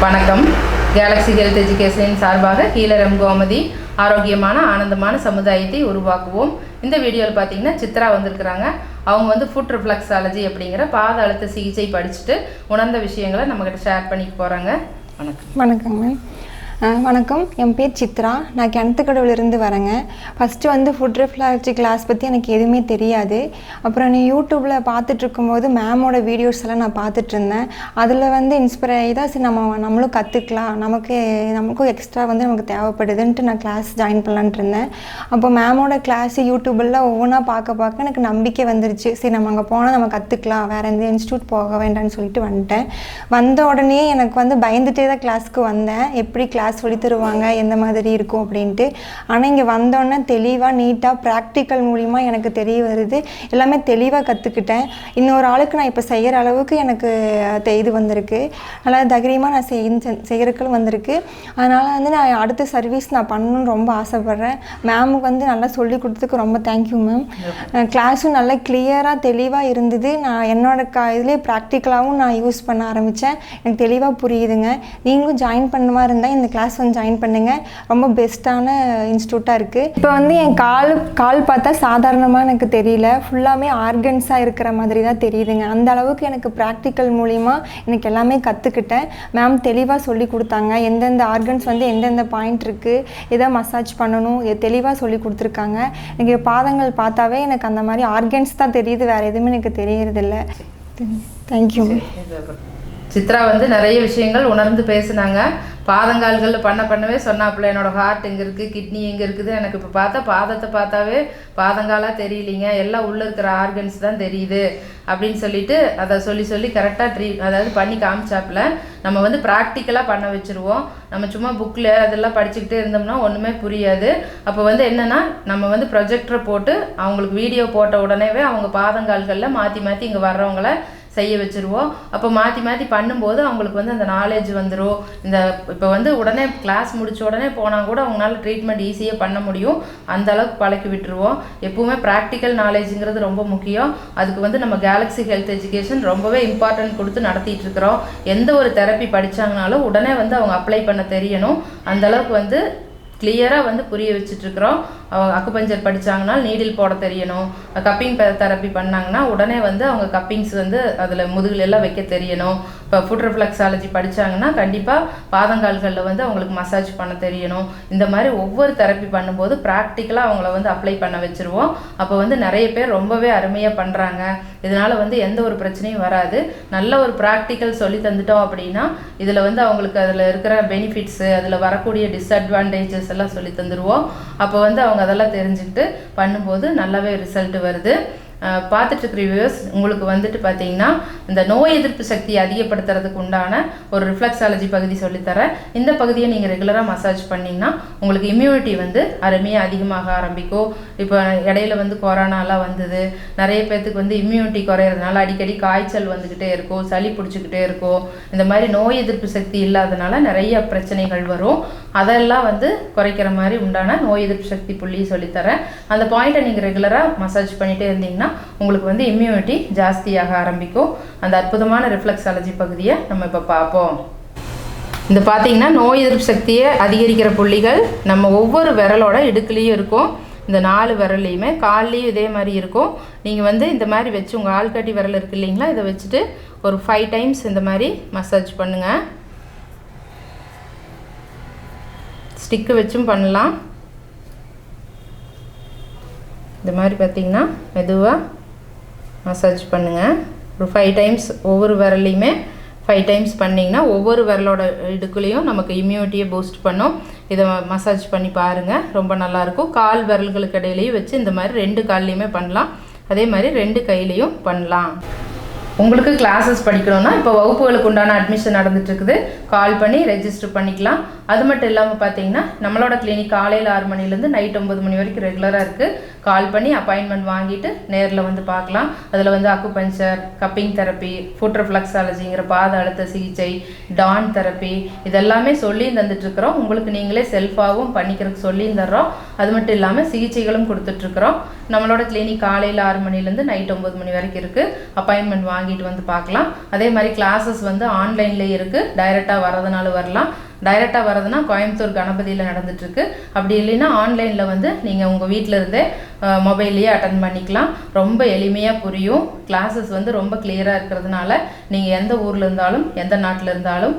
வணக்கம். Galaxy health எஜுகேஷனின் சார்பாக கீழரம் கோமதி ஆரோக்கியமான ஆனந்தமான சமுதாயத்தை உருவாக்குவோம். இந்த வீடியோவில் பார்த்தீங்கன்னா சித்ரா வந்திருக்கிறாங்க. அவங்க வந்து ஃபுட் ரிஃப்ளெக்ஸாலஜி அப்படிங்கிற பாத அழுத்த சிகிச்சை படிச்சுட்டு உணர்ந்த விஷயங்களை நம்மக்கிட்ட ஷேர் பண்ணிக்க போகிறாங்க. வணக்கம். வணக்கம் மேம். வணக்கம், என் பேர் சித்ரா. நான் கிணத்துக்கடவுலேருந்து வரேங்க. ஃபஸ்ட்டு வந்து ஃபுட் ரிஃப்ளெக்ஸாலஜி கிளாஸ் பற்றி எனக்கு எதுவுமே தெரியாது. அப்புறம் நீ யூடியூப்பில் பார்த்துட்ருக்கும்போது மேமோட வீடியோஸ் எல்லாம் நான் பார்த்துட்ருந்தேன். அதில் வந்து இன்ஸ்பயர் ஆகி தான் சரி நம்மளும் கற்றுக்கலாம், நமக்கும் எக்ஸ்ட்ரா வந்து நமக்கு தேவைப்படுதுன்ட்டு நான் கிளாஸ் ஜாயின் பண்ணலான்ட்டு இருந்தேன். அப்போ மேமோட கிளாஸ் யூடியூபெல்லாம் ஒவ்வொன்றா பார்க்க எனக்கு நம்பிக்கை வந்துருச்சு. சரி நம்ம அங்கே போனால் நம்ம கற்றுக்கலாம், வேறு எந்த இன்ஸ்டியூட் போக வேண்டாம்னு சொல்லிட்டு வந்துட்டேன். வந்த உடனே எனக்கு வந்து பயந்துகிட்டே தான் கிளாஸ்க்கு வந்தேன். எப்படி கிளாஸ் சொல்லி தருவாங்க, எந்த மாதிரி இருக்கும் அப்படின்ட்டு. ஆனால் இங்கே வந்தோடனே தெளிவாக நீட்டாக ப்ராக்டிக்கல் மூலிமா எனக்கு தெரிய வருது. எல்லாமே தெளிவாக கற்றுக்கிட்டேன். இன்னொரு ஆளுக்கு நான் இப்போ செய்கிற அளவுக்கு எனக்கு இது வந்திருக்கு. நல்லா தைரியமாக நான் செய்கிறதுக்கு வந்திருக்கு. அதனால் வந்து நான் அடுத்த சர்வீஸ் நான் பண்ணணும்னு ரொம்ப ஆசைப்பட்றேன். மேமுக்கு வந்து நல்லா சொல்லி கொடுத்ததுக்கு ரொம்ப தேங்க்யூ மேம். கிளாஸும் நல்லா கிளியராக தெளிவாக இருந்தது. நான் என்னோட இதுலேயே ப்ராக்டிக்கலாகவும் நான் யூஸ் பண்ண ஆரம்பித்தேன். எனக்கு தெளிவாக புரியுதுங்க. நீங்களும் ஜாயின் பண்ண மாதிரி இருந்தால் இந்த கிளாஸ் வந்து ஜாயின் பண்ணுங்கள். ரொம்ப பெஸ்ட்டான இன்ஸ்டியூட்டாக இருக்குது. இப்போ வந்து என் கால் பார்த்தா சாதாரணமாக எனக்கு தெரியல, ஃபுல்லாமே ஆர்கன்ஸாக இருக்கிற மாதிரி தான் தெரியுதுங்க. அந்த அளவுக்கு எனக்கு ப்ராக்டிக்கல் மூலிமா எனக்கு எல்லாமே கற்றுக்கிட்டேன். மேம் தெளிவாக சொல்லி கொடுத்தாங்க. எந்தெந்த ஆர்கன்ஸ் வந்து எந்தெந்த பாயிண்ட் இருக்குது, எதை மசாஜ் பண்ணணும், தெளிவாக சொல்லி கொடுத்துருக்காங்க. எனக்கு பாதங்கள் பார்த்தாவே எனக்கு அந்த மாதிரி ஆர்கன்ஸ் தான் தெரியுது, வேறு எதுவுமே எனக்கு தெரியறதில்ல. தேங்க்யூ. சித்ரா வந்து நிறைய விஷயங்கள் உணர்ந்து பேசுனாங்க. பாதங்கால்களில் பண்ணவே சொன்னாப்புல, என்னோடய ஹார்ட் எங்கே இருக்குது, கிட்னி எங்கே இருக்குது, எனக்கு இப்போ பார்த்தா பாதத்தை பார்த்தாவே பாதங்காலாக தெரியலிங்க, எல்லாம் உள்ளே இருக்கிற ஆர்கன்ஸ் தான் தெரியுது அப்படின்னு சொல்லிட்டு அதை சொல்லி கரெக்டாக அதாவது பண்ணி காமிச்சாப்புல. நம்ம வந்து ப்ராக்டிக்கலாக பண்ண வச்சுருவோம். நம்ம சும்மா புக்கில் அதெல்லாம் படிச்சுக்கிட்டே இருந்தோம்னா ஒன்றுமே புரியாது. அப்போ வந்து என்னென்னா நம்ம வந்து ப்ரொஜெக்டரை போட்டு அவங்களுக்கு வீடியோ போட்ட உடனேவே அவங்க பாதங்கால்களில் மாற்றி இங்கே வர்றவங்கள செய்ய வச்சுருவோம். அப்போ மாற்றி பண்ணும்போது அவங்களுக்கு வந்து அந்த நாலேஜ் வந்துடும். இப்போ வந்து உடனே கிளாஸ் முடிச்ச உடனே போனால் கூட அவங்களால ட்ரீட்மெண்ட் ஈஸியாக பண்ண முடியும். அந்த அளவுக்கு பழக்கி விட்டுருவோம். எப்பவுமே ப்ராக்டிக்கல் நாலேஜுங்கிறது ரொம்ப முக்கியம். அதுக்கு வந்து நம்ம கேலக்ஸி ஹெல்த் எஜுகேஷன் ரொம்பவே இம்பார்ட்டன்ட் கொடுத்து நடத்திட்டு இருக்கிறோம். எந்த ஒரு தெரப்பி படித்தாங்கனாலும் உடனே வந்து அவங்க அப்ளை பண்ண தெரியணும். அந்தளவுக்கு வந்து கிளியராக வந்து புரிய வச்சுட்ருக்குறோம். அக்குபஞ்சர் படித்தாங்கன்னா நீடில் போட தெரியணும். கப்பிங் தெரப்பி பண்ணாங்கன்னா உடனே வந்து அவங்க கப்பிங்ஸ் வந்து அதில் முதுகில் எல்லாம் வைக்க தெரியணும். இப்போ ஃபுட் ரிஃப்ளெக்ஸாலஜி படித்தாங்கன்னா கண்டிப்பாக பாதங்கால்களில் வந்து அவங்களுக்கு மசாஜ் பண்ண தெரியணும். இந்த மாதிரி ஒவ்வொரு தெரப்பி பண்ணும்போது ப்ராக்டிக்கலாக அவங்கள வந்து அப்ளை பண்ண வச்சுருவோம். அப்போ வந்து நிறைய பேர் ரொம்பவே அருமையாக பண்ணுறாங்க. இதனால் வந்து எந்த ஒரு பிரச்சனையும் வராது. நல்ல ஒரு ப்ராக்டிக்கல் சொல்லி தந்துட்டோம் அப்படின்னா இதில் வந்து அவங்களுக்கு அதில் இருக்கிற பெனிஃபிட்ஸு, அதில் வரக்கூடிய டிஸ்அட்வான்டேஜஸ் எல்லாம் சொல்லி தந்துடுவோம். அப்போ வந்து அவங்க அதெல்லாம் தெரிஞ்சுக்கிட்டு பண்ணும்போது நல்லாவே ரிசல்ட் வருது. பார்த்துட்ருக்குற வியூவர்ஸ், உங்களுக்கு வந்துட்டு பார்த்தீங்கன்னா இந்த நோய் எதிர்ப்பு சக்தியை அதிகப்படுத்துறதுக்கு உண்டான ஒரு ரிஃப்ளெக்ஸாலஜி பகுதி சொல்லித்தரேன். இந்த பகுதியை நீங்கள் ரெகுலராக மசாஜ் பண்ணிங்கன்னா உங்களுக்கு இம்யூனிட்டி வந்து அருமையாக அதிகமாக ஆரம்பிக்கும். இப்போ இடையில வந்து கொரோனாலாம் வந்தது, நிறைய பேர்த்துக்கு வந்து இம்யூனிட்டி குறையிறதுனால அடிக்கடி காய்ச்சல் வந்துக்கிட்டே இருக்கும், சளி பிடிச்சிக்கிட்டே இருக்கும். இந்த மாதிரி நோய் எதிர்ப்பு சக்தி இல்லாதனால நிறைய பிரச்சனைகள் வரும். அதெல்லாம் வந்து குறைக்கிற மாதிரி உண்டான நோய் எதிர்ப்பு சக்தி புள்ளி சொல்லித்தரேன். அந்த பாயிண்ட்டை நீங்கள் ரெகுலராக மசாஜ் பண்ணிகிட்டே இருந்தீங்கன்னா உங்களுக்கு வந்து இம்யூனிட்டி ஜாஸ்தியாக ஆரம்பிக்கும். அந்த அற்புதமான ரிஃப்ளெக்ஸாலஜி பகுதியை நம்ம இப்போ பார்ப்போம். இந்த பார்த்தீங்கன்னா நோய் எதிர்ப்பு சக்தியை அதிகரிக்கிற புள்ளிகள் நம்ம ஒவ்வொரு விரலோட இடுக்குலேயும் இருக்கும். இந்த 4 விரல்லையுமே கால்லையும் இதே மாதிரி இருக்கும். நீங்கள் வந்து இந்த மாதிரி வச்சு உங்கள் ஆள்காட்டி விரல் இருக்குது இல்லைங்களா, இதை வச்சுட்டு ஒரு 5 டைம்ஸ் இந்த மாதிரி மசாஜ் பண்ணுங்கள். ஸ்டிக்கு வச்சும் பண்ணலாம். இந்த மாதிரி பார்த்திங்கன்னா மெதுவாக மசாஜ் பண்ணுங்கள். ஒரு 5 டைம்ஸ் ஒவ்வொரு விரல்லையுமே 5 டைம்ஸ் பண்ணிங்கன்னா ஒவ்வொரு விரலோட இடுக்குலேயும் நமக்கு இம்யூனிட்டியை பூஸ்ட் பண்ணும். இதை மசாஜ் பண்ணி பாருங்கள், ரொம்ப நல்லாயிருக்கும். கால் விரல்களுக்கு இடையிலையும் வச்சு இந்த மாதிரி 2 கால்லையுமே பண்ணலாம். அதே மாதிரி 2 கையிலையும் பண்ணலாம். உங்களுக்கு கிளாஸஸ் படிக்கணும்னா இப்போ வகுப்புகளுக்கு உண்டான அட்மிஷன் நடந்துகிட்ருக்குது. கால் பண்ணி ரெஜிஸ்டர் பண்ணிக்கலாம். அது மட்டும் இல்லாமல் பார்த்தீங்கன்னா நம்மளோட கிளினிக் காலையில் 6 மணிலேருந்து நைட் 9 மணி வரைக்கும் ரெகுலராக இருக்குது. கால் பண்ணி அப்பாயின்மெண்ட் வாங்கிட்டு நேரில் வந்து பார்க்கலாம். அதில் வந்து அக்குபஞ்சர், கப்பிங் தெரப்பி, ஃபுட் ரிஃப்ளெக்ஸாலஜிங்கிற பாத அழுத்த சிகிச்சை, டான் தெரப்பி இதெல்லாமே சொல்லி தந்துட்டுருக்குறோம். உங்களுக்கு நீங்களே செல்ஃபாகவும் பண்ணிக்கிறதுக்கு சொல்லி தர்றோம். அது மட்டும் இல்லாமல் சிகிச்சைகளும் கொடுத்துட்ருக்குறோம். நம்மளோட கிளினிக் காலையில் 6 மணிலேருந்து நைட் 9 மணி வரைக்கும் இருக்குது. அப்பாயின்மெண்ட் வாங்கி வாங்கிட்டு வந்து பார்க்கலாம். அதே மாதிரி கிளாஸஸ் வந்து ஆன்லைன்லேயே இருக்குது. டைரெக்டாக வரதுனால வரலாம். டைரெக்டாக வரதுன்னா கோயம்புத்தூர் கணபதியில் நடந்துட்டுருக்கு. அப்படி இல்லைன்னா ஆன்லைனில் வந்து நீங்கள் உங்கள் வீட்டில் இருந்தே மொபைல்லையே அட்டன் பண்ணிக்கலாம். ரொம்ப எளிமையாக புரியும். கிளாஸஸ் வந்து ரொம்ப கிளியராக இருக்கிறதுனால நீங்கள் எந்த ஊரில் இருந்தாலும் எந்த நாட்டில் இருந்தாலும்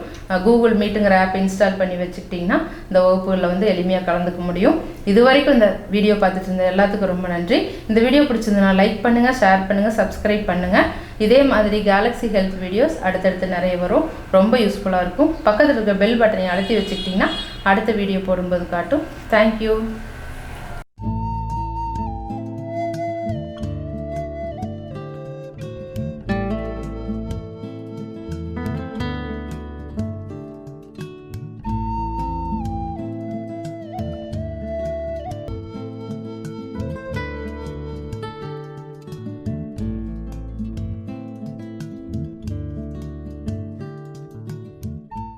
கூகுள் மீட்டுங்கிற ஆப் இன்ஸ்டால் பண்ணி வச்சுக்கிட்டிங்கன்னா இந்த வகுப்புகளில் வந்து எளிமையாக கலந்துக்க முடியும். இது வரைக்கும் இந்த வீடியோ பார்த்துட்டு இருந்த எல்லாத்துக்கும் ரொம்ப நன்றி. இந்த வீடியோ பிடிச்சிருந்ததுன்னா லைக் பண்ணுங்கள், ஷேர் பண்ணுங்கள், சப்ஸ்கிரைப் பண்ணுங்கள். இதே மாதிரி கேலக்ஸி ஹெல்த் வீடியோஸ் அடுத்தடுத்து நிறைய வரும். ரொம்ப யூஸ்ஃபுல்லாக இருக்கும். பக்கத்தில் இருக்க பெல் பட்டனை அழுத்தி வச்சுக்கிட்டிங்கன்னா அடுத்த வீடியோ போடும்போது காட்டும். தேங்க்யூ.